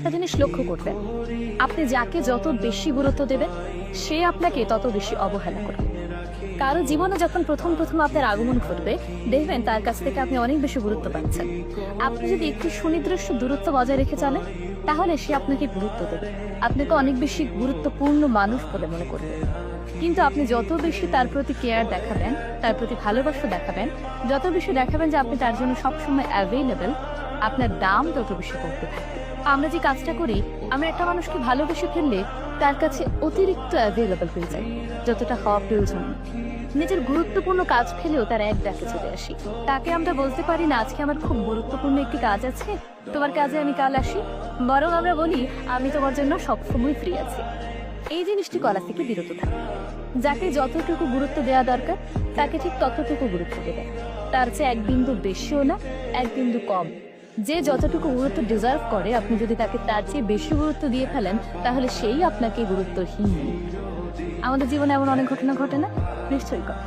একটা জিনিস লক্ষ্য করবেন, আপনি যাকে যত বেশি গুরুত্ব দেবেন সে আপনাকে তত বেশি অবহেলা করবে। কারো জীবনে যখন প্রথম প্রথম আপনার আগমন ঘটবে, দেখবেন তার কাছ থেকে আপনি অনেক বেশি গুরুত্ব পাচ্ছেন। আপনি যদি একটু সুনির্দিষ্ট দূরত্ব বজায় রেখে চলেন, তাহলে সে আপনাকে গুরুত্ব দেবে, আপনাকে অনেক বেশি গুরুত্বপূর্ণ মানুষ বলে মনে করবে। কিন্তু আপনি যত বেশি তার প্রতি কেয়ার দেখাবেন, তার প্রতি ভালোবাসা দেখাবেন, যত বেশি দেখাবেন যে আপনি তার জন্য সবসময় অ্যাভেলেবেল, আপনার দাম তত বেশি করতে থাকবে। আমরা যে কাজটা করি, আমরা একটা মানুষকে ভালোবেসে ফেললে তার কাছে অতিরিক্ত অ্যাভেলেবেল হয়ে যায়, যতটা হওয়া প্রয়োজন। নিজের গুরুত্বপূর্ণ কাজ ফেলেও তার এক ডাকে চলে আসি। তাকে আমরা বলতে পারি না আজকে আমার খুব গুরুত্বপূর্ণ একটি কাজ আছে, তোমার কাজে আমি কাল আসি। বরং আমরা বলি আমি তোমার জন্য সবসময় ফ্রি আছি। এই জিনিসটি করা থেকে বিরত থাকে। যাকে যতটুকু গুরুত্ব দেওয়া দরকার তাকে ঠিক ততটুকু গুরুত্ব দেবে, তার চেয়ে এক বিন্দু বেশিও না, এক বিন্দু কম। যে যতটুকু গুরুত্ব ডিজার্ভ করে, আপনি যদি তাকে তার চেয়ে বেশি গুরুত্ব দিয়ে ফেলেন, তাহলে সেই আপনাকে গুরুত্বহীন। আমাদের জীবনে এমন অনেক ঘটনা ঘটে না? নিশ্চয়ই ঘটে।